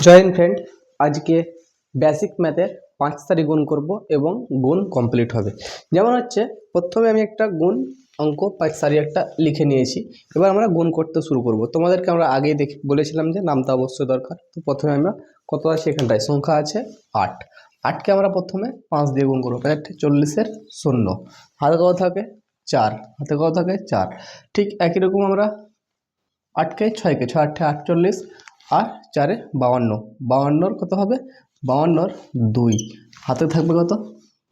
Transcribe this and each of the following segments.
Join friend, আজকে basic ম্যাথের 5 সারি গুণ করব এবং গুণ কমপ্লিট হবে। যেমন হচ্ছে প্রথমে আমি একটা গুণ অঙ্ক 5 সারি একটা লিখে নিয়েছি। এবার আমরা গুণ করতে শুরু করব। তোমাদেরকে আমরা আগেই বলেছিলাম যে নামটা অবশ্যই দরকার। তো প্রথমে আমরা কত আছে, এখানটায় সংখ্যা আছে 8। 8কে আমরা প্রথমে 5 দিয়ে গুণ করবো। 40-এর 0, হাতে কত থাকে 4, হাতে কত থাকে 4। ঠিক একই রকম আমরা 8কে 6কে 6 8 48 আর 4-এ 52, 52-র কত হবে 52-র 2, হাতে থাকবে কত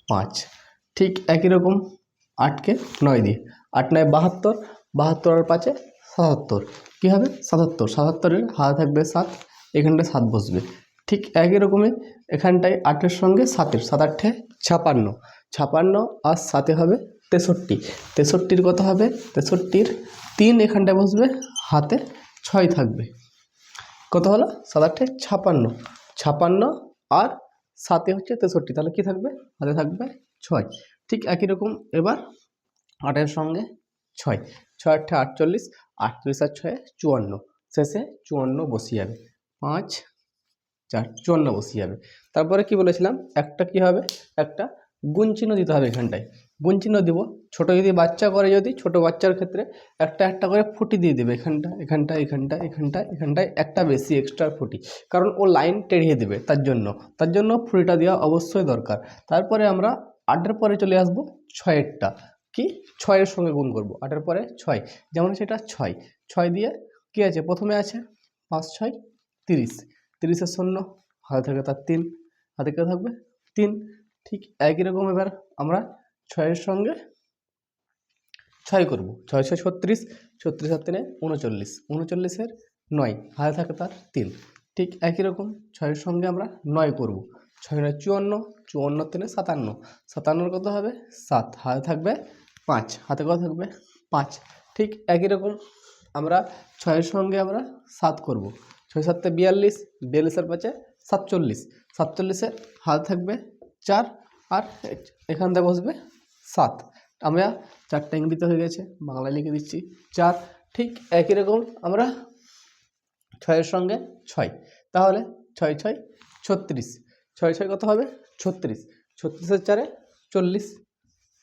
5। ঠিক একই রকম 8কে 9 দিয়ে, 8 9 72, 72 আর 5-এ 77, কী হবে 77, 77-এর হাতে থাকবে 7, এখানটায় 7 বসবে। ঠিক একই রকমই এখানটায় 8-এর সঙ্গে 7-এর, 7 8-এ 56, 56 আর 7-এ হবে 63, 63-র কত হবে 63-র 3, এখানটায় বসবে, হাতে 6 থাকবে, কত হলো 7 8-এ 56, 56 আর 7-এ হচ্ছে 63, তাহলে কি থাকবে হাতে থাকবে 6। ঠিক একই রকম এবার 8-এর সঙ্গে 6, 6 8-এ 48, 48 আর 6-এ 54, শেষে 54 বসিয়ে যাবে, 5 4 54 বসিয়ে যাবে। তারপরে কি বলেছিলাম, একটা কি হবে, একটা গুণ চিহ্ন দিতে হবে। এখানটায় গুণ চিহ্ন দিব। ছোট যদি বাচ্চা করে, যদি ছোট বাচ্চার ক্ষেত্রে একটা একটা করে ফুটি দিয়ে দেবে, এখানটা এখানটা এখানটা এখানটা এখানটায় একটা বেশি এক্সট্রা ফুটি, কারণ ও লাইন টেড়িয়ে দেবে, তার জন্য ফুটিটা দেওয়া অবশ্যই দরকার। তারপরে আমরা 8-এর পরে চলে আসব 6-এরটা, কি 6-এর সঙ্গে গুণ করব। 8-এর পরে 6, যেমন সেটা 6, 6 দিয়ে কি আছে, প্রথমে আছে 5 6 30, 30-এর 0, হাতে থাকে তার 3, হাতে কে থাকবে 3। ঠিক একই রকম এবার আমরা 6-এর সঙ্গে 6 করব। 6 6 36, 36 আর 3-এ 39, 39-এর 9, হাতে থাকে তার 3। ঠিক একই রকম 6-এর সঙ্গে আমরা 9 করব। 6 9 54, 54 3-এ 57, 57-এর কত হবে 7, হাতে থাকবে 5, হাতে কত থাকবে 5। ঠিক একই রকম আমরা 6-এর সঙ্গে আমরা 7 করব। 6 7-এ 42, 42-এর 5-এ 47, 47-এর হাতে থাকবে 4, আর এখানটা বসবে 7। আমরা 4টা ইংরেজিতে হয়ে গেছে, বাংলায় লিখে দিচ্ছি 4। ঠিক একই রকম আমরা 6-এর সঙ্গে 6, তাহলে 6 6 36, 6 6 কত হবে 36, 36-এর 4-এ 40,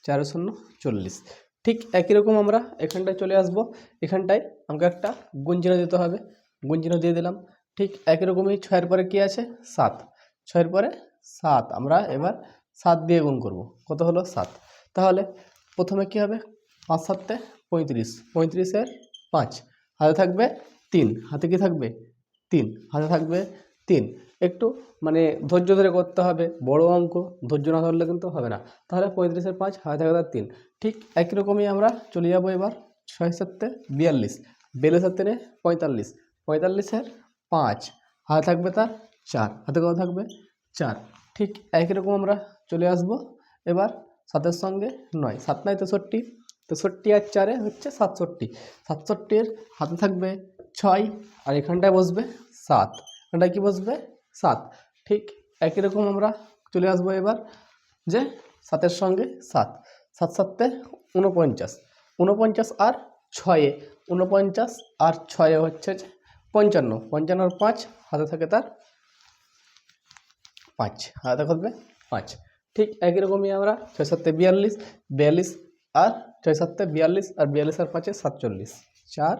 4 0 40। ঠিক একই রকম আমরা এখানটায় চলে আসব। এখানটায় আমাকে একটা গুণ চিহ্ন দিতে হবে, গুণ চিহ্ন দিয়ে দিলাম। ঠিক একই রকমই 6-এর পরে কি আছে 7, 6-এর পরে 7, আমরা এবার 7 দিয়ে গুণ করব। কত হলো 7, তাহলে প্রথমে কি হবে 5 7-এ 35, 35-এর 5, হাতে থাকবে 3, হাতে কি থাকবে 3, হাতে থাকবে 3। একটু মানে ধৈর্য ধরে করতে হবে, বড় অঙ্ক ধৈর্য না ধরলে কিন্তু হবে না। তাহলে 35-এর 5, হাতে থাকবে তার 3। ঠিক একই রকমই আমরা চলে যাব এবার 6 7-এ 42, 42 আর 3-এ 45, 45-এর 5, হাতে থাকবে তার 4, হাতে কত থাকবে 4। ঠিক একই রকম আমরা চলে আসব এবার 7-এর সঙ্গে 9, 7 9 63, 63 আর 4-এ হচ্ছে 67, 67-এর হাতে থাকবে 6, আর এখানটায় বসবে 7, এখানটায় কি বসবে 7। ঠিক একই রকম আমরা চলে আসবো এবার যে 7-এর সঙ্গে 7, 7 7-এ 49, 49 আর 6-এ 49 আর 6-এ হচ্ছে যে 55, 55 আর 5, হাতে থাকে তার 5, হাতে থাকবে 5। ঠিক একই রকমই আমরা 6 7-এ 42, 42 আর 6 7-এ 42 আর 42 আর 5-এ 47, 4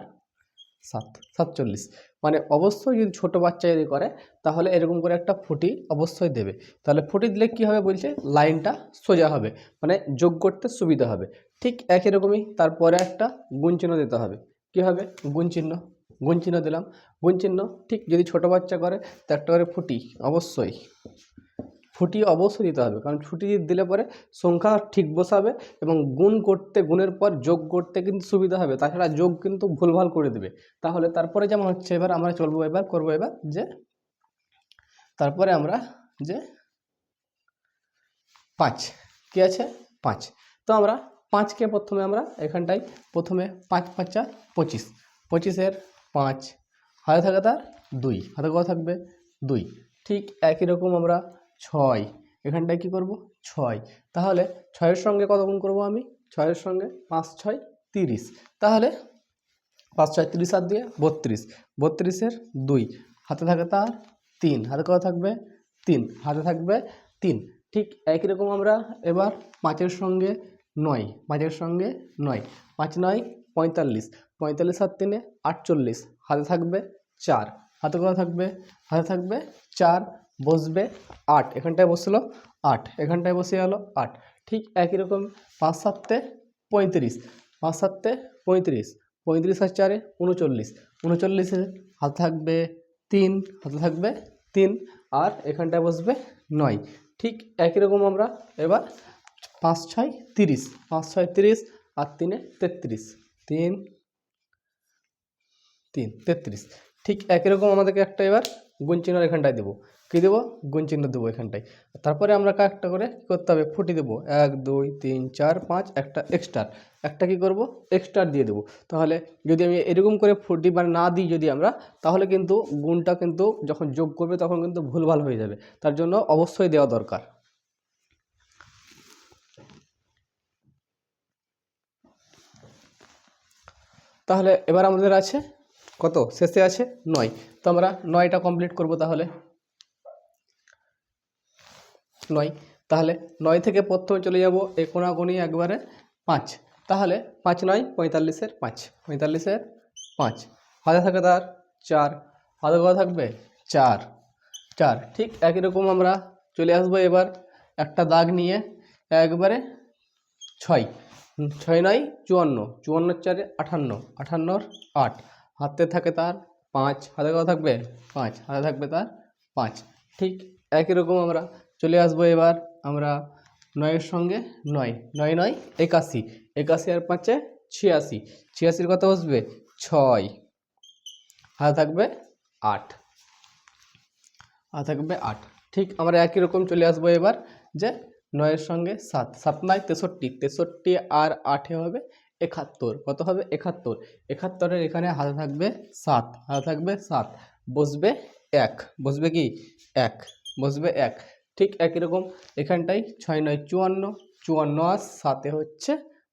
7 47। মানে অবশ্যই যদি ছোট বাচ্চা যদি করে তাহলে এরকম করে একটা ফুটি অবশ্যই দেবে। তাহলে ফুটি দিলে কি হবে বলছে, লাইনটা সোজা হবে, মানে যোগ করতে সুবিধা হবে। ঠিক একই রকমই তারপরে একটা গুণ চিহ্ন দিতে হবে। কি হবে গুণ চিহ্ন, গুণ চিহ্ন দিলাম। গুণ চিহ্ন ঠিক যদি ছোট বাচ্চা করে তো একটা করে ফুটি অবশ্যই, ফুটি অবশ্যই দিতে হবে, কারণ ফুটি দিলে পরে সংখ্যা ঠিক বসাবে এবং গুণ করতে, গুণের পর যোগ করতে কিন্তু সুবিধা হবে। তাছাড়া যোগ কিন্তু ভুলভাল করে দেবে। তাহলে তারপরে যেমন হচ্ছে এবার আমরা করবো এবার যে তারপরে আমরা যে 5, কি আছে 5, তো আমরা 5-কে প্রথমে আমরা এখানটায় প্রথমে 5 5 25, 25-এর 5, হাতে থাকে তার 2, হাতে কত থাকবে 2। ঠিক একই রকম আমরা 6, এখানটায় কি করব 6, তাহলে 6-এর সঙ্গে কত গুণ করব আমি, 6-এর সঙ্গে 5 6 30, তাহলে 5 6 30 আর দিয়ে 32, 32-এর 2, হাতে থাকে তার 3, হাতে কত থাকবে 3, হাতে থাকবে 3। ঠিক একই রকম আমরা এবার 5-এর সঙ্গে 9, 5-এর সঙ্গে 9, 5 9 45, 45 আর 3 48, হাতে থাকবে 4, হাতে কত থাকবে হাতে থাকবে 4, বসবে 8, এখানটায় বসলো 8, এখানটায় বসে গেল 8। ঠিক একই রকম 5 7 35, 5 7 35, 35 আর 4 39, 39 হাতে থাকবে 3, হাতে থাকবে 3, আর এখানটায় বসবে 9। ঠিক একই রকম আমরা এবার 5 6 30, 5 6 30 আর 3 33, 3 3 33। ঠিক একই রকম আমাদেরকে একটা এবার গুণ চিহ্ন এখানটায় দেবো। কী দেবো গুণ চিহ্ন দেবো এখানটায়। তারপরে আমরা একটা করে কী করতে হবে ফুটি দেবো 1 2 3 4 5, একটা এক্সট্রা, একটা কী করবো এক্সট্রা দিয়ে দেবো। তাহলে যদি আমি এরকম করে ফুটি বা না দিই যদি আমরা, তাহলে কিন্তু গুণটা কিন্তু যখন যোগ করবে তখন কিন্তু ভুলভাল হয়ে যাবে। তার জন্য অবশ্যই দেওয়া দরকার। তাহলে এবার আমাদের আছে কত, শেষে আছে 9। তো আমরা 9টা কমপ্লিট করব। তাহলে 9, তাহলে 9 থেকে প্রথমে চলে যাব এই কোণাকুণি একবারে 5। তাহলে 5 9 45-এর 5, 45-এর 5, হাতে থাকে তার 4, হাতে কত থাকবে 4 4। ঠিক একই রকম আমরা চলে আসবো এবার একটা দাগ নিয়ে একবারে 6, 6 9 54, 54 4 58, 58 8, হাতে থাকে তার 5, হাতে কত থাকবে 5, হাতে থাকবে তার 5। ঠিক একই রকম আমরা চলে আসবো এবার আমরা 9-এর সঙ্গে 9, 9 9 81, 81 আর 5 86, 86 কত বসবে 6, হাতে থাকবে 8, হাতে থাকবে 8। ঠিক আমরা একই রকম চলে আসবো এবার যে 9-এর সঙ্গে 7, 7 9 63, 63 আর 8 হবে 71, কত হবে 71, 71-এর এখানে হাতে থাকবে 7, হাতে থাকবে 7, বসবে 1, বসবে কি 1, বসবে 1। ঠিক একই রকম এখানটাই 6 9 54, 54 আর 7 হচ্ছে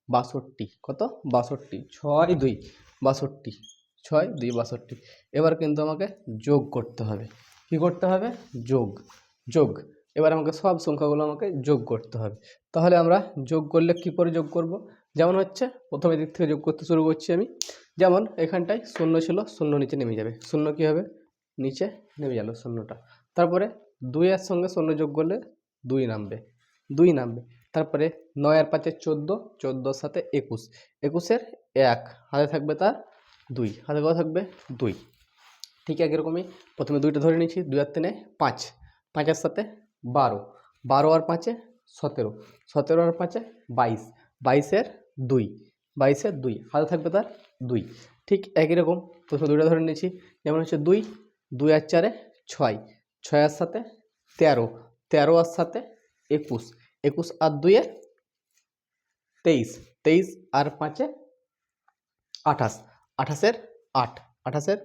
62, কত 62, 6 2 62, 6 2 62। এবার কিন্তু আমাকে যোগ করতে হবে। কী করতে হবে যোগ, যোগ। এবার আমাকে সব সংখ্যাগুলো আমাকে যোগ করতে হবে। তাহলে আমরা যোগ করলে কী করে যোগ করব, যেমন হচ্ছে প্রথমে দিক থেকে যোগ করতে শুরু করছি আমি। যেমন এখানটায় 0 ছিল, 0 নিচে নেমে যাবে, 0 কী হবে নিচে নেমে গেল 0টা। তারপরে 2-এর সঙ্গে 0 যোগ করলে 2 নামবে, 2 নামবে। তারপরে 9 আর 5 14, 14-র সাথে 21, 21-এর 1, হাতে থাকবে তার 2, হাতে কত থাকবে 2। ঠিক একই প্রথমে 2টা ধরে নিয়েছি, 2 আর 3 5, 5-এর সাথে 12, 12 আর 5 17, 17 আর 5 22, 22-এর 2, 22-এর 2, হাতে থাকবে তার 2। ঠিক একই রকম প্রথমে 2টা ধরে নিয়েছি, যেমন হচ্ছে 2, 2 আর 4 6, 6 আর 7 13, 13 আর 7 21, 21 আর 2 23, 23 আর 5 28, 28-এর 8, 28-এর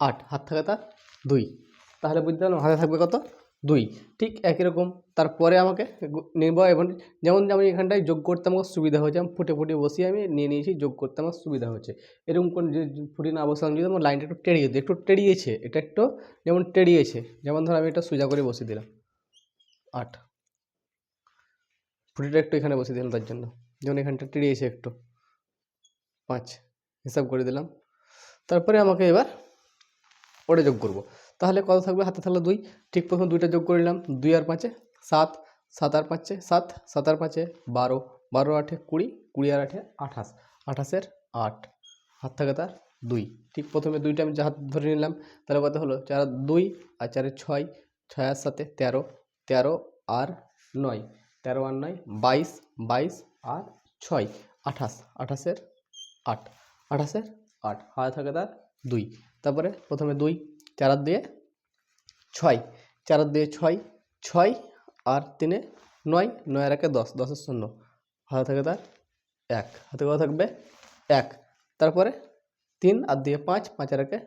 8, হাত থাকে তার 2। তাহলে বুঝতে পারলাম হাতে থাকবে কত 2। ঠিক একই রকম তারপরে আমাকে নেব, এবং যেমন আমি এখানটায় যোগ করতে আমার সুবিধা হচ্ছে, আমি ফুটে ফুটে বসিয়ে আমি নিয়ে নিয়েছি, যোগ করতে আমার সুবিধা হচ্ছে। এরকম কোন ফুটে না বসালাম, যদি আমার লাইনটা একটু টেড়িয়ে দিই, একটু টেড়িয়েছে, এটা একটু যেমন টেড়িয়েছে, যেমন ধর আমি এটা সোজা করে বসিয়ে দিলাম 8, ফুটিটা একটু এখানে বসিয়ে দিলাম, তার জন্য যেমন এখানটা টেড়িয়েছে একটু 5 হিসাব করে দিলাম। তারপরে আমাকে এবার ওটা যোগ করব। তাহলে কত থাকবে হাতে থাকলে 2। ঠিক প্রথমে 2টা যোগ করে নিলাম, 2 আর 5 7, 7 আর 5 7, 7 আর 5 12, 12 8 20, 20 আর 8 28, 28-এর 8, হাত থাকে তার 2। ঠিক প্রথমে 2টা আমি হাত ধরে নিলাম, তাহলে কত হলো 4 আর 2 আর 4 6, 6 আর 7 13, 13 আর 9, 13 আর 9 22, 22 আর 6 28, 28-এর 8, 28-এর 8, হাতে থাকে তার 2। তারপরে প্রথমে 2, 4 আর 2 6, 4 আর 2 6, 6 আর 3 9, 9 আর 1 10, 10-এর 0, হাতে থাকে তার 1, হাতে কত থাকবে 1। তারপরে 3 আর 2 5, 5 আর 1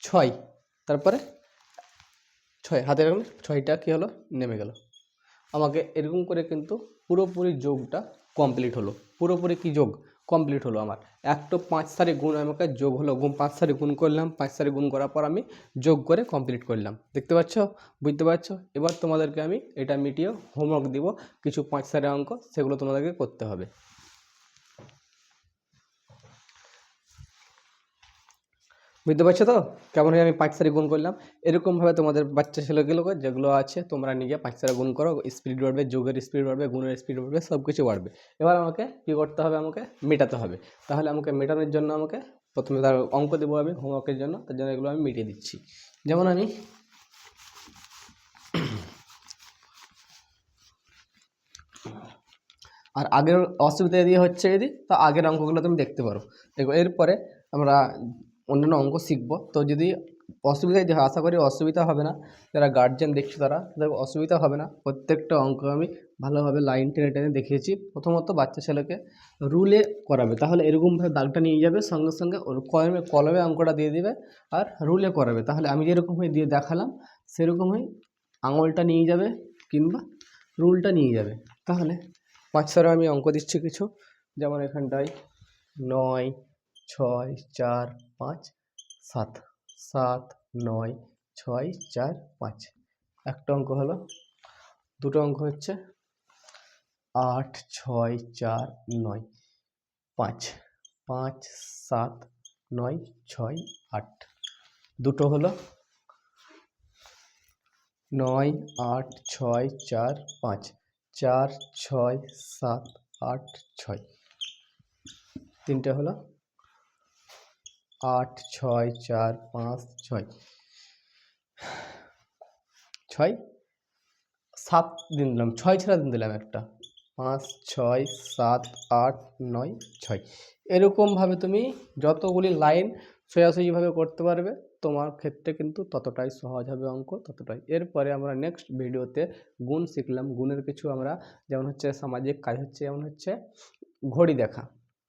6, তারপরে 6, হাতে রাখলে 6টা কী হলো নেমে গেল। আমাকে এরকম করে কিন্তু পুরোপুরি যোগটা কমপ্লিট হলো। পুরোপুরি কি যোগ কমপ্লিট হলো আমার। একটা 5 সারি গুণ আমাকে যোগ হলো, 5 সারি গুণ করলাম, 5 সারি গুণ করার পর আমি যোগ করে কমপ্লিট করলাম। দেখতে পাচ্ছ, বুঝতে পারছো? এবার তোমাদেরকে আমি এটা মিটিয়ে হোমওয়ার্ক দিব, কিছু 5 সারি অঙ্ক, সেগুলো তোমাদেরকে করতে হবে। বুঝতে পারছো তো কেমন আমি 5 সারি গুণ করলাম? এরকমভাবে তোমাদের বাচ্চা ছেলেগুলোকে যেগুলো আছে তোমরা নিজে 5 সারি গুণ করো, স্পিড বাড়বে, যোগের স্পিড বাড়বে, গুণের স্পিড বাড়বে, সব কিছু বাড়বে। এবার আমাকে কী করতে হবে? আমাকে মেটাতে হবে। তাহলে আমাকে মেটানোর জন্য আমাকে প্রথমে তার অঙ্ক দেবো আমি হোমওয়ার্কের জন্য, তার জন্য এগুলো আমি মিটিয়ে দিচ্ছি। যেমন আমি আর আগের অসুবিধা দিয়ে হচ্ছে যদি, তো আগের অঙ্কগুলো তুমি দেখতে পারো। দেখো এরপরে আমরা অন্যান্য অঙ্ক শিখবো। তো যদি অসুবিধা যদি হয়, আশা করি অসুবিধা হবে না, যারা গার্জেন দেখছো তারা দেখো অসুবিধা হবে না। প্রত্যেকটা অঙ্ক আমি ভালোভাবে লাইন টেনে টেনে দেখিয়েছি। প্রথমত বাচ্চা ছেলেকে রুলে করাবে, তাহলে এরকমভাবে দাগটা নিয়ে যাবে, সঙ্গে সঙ্গে ওর কলমে অঙ্কটা দিয়ে দিবে আর রুলে করাবে। তাহলে আমি যেরকমভাবে দিয়ে দেখালাম সেরকমই আঙুলটা নিয়ে যাবে কিংবা রুলটা নিয়ে যাবে। তাহলে 5 সারি আমি অঙ্ক দিচ্ছি কিছু, যেমন এখানটায় 9, 6, 4, 5, 7, 7, 9, 6, 4, 5 একটা অঙ্ক হলো। দুটো অঙ্ক হচ্ছে 8, 6, 4, 9, 5, 5, 7, 9, 6, 8 দুটো হলো 9, 8, 6, 4, 5, 4, 6, 7, 8, 6 তিনটে হলো 8, 6, 4, 5, 6, 6, 7 দিন দিলাম, 6 ছাড়া দিন দিলাম একটা, 5, 6, 7, 8, 9, 6 এরকমভাবে তুমি যতগুলি লাইন সোজাসুজিভাবে করতে পারবে তোমার ক্ষেত্রে কিন্তু ততটাই সহজ হবে অঙ্ক, ততটাই। এরপরে আমরা নেক্সট ভিডিওতে গুণ শিখলাম। গুণের কিছু আমরা যেমন হচ্ছে সামাজিক কাজ হচ্ছে, যেমন হচ্ছে ঘড়ি দেখা।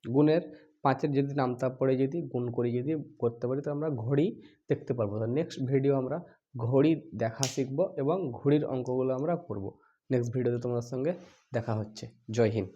গুণের 5-এর যদি নামতা পড়ে যদি গুণ করি যদি করতে পারি তো আমরা ঘড়ি দেখতে পারবো। তো নেক্সট ভিডিও আমরা ঘড়ি দেখা শিখব এবং ঘড়ির অঙ্কগুলো আমরা করব। নেক্সট ভিডিওতে তোমার সঙ্গে দেখা হচ্ছে। জয় হিন্দ।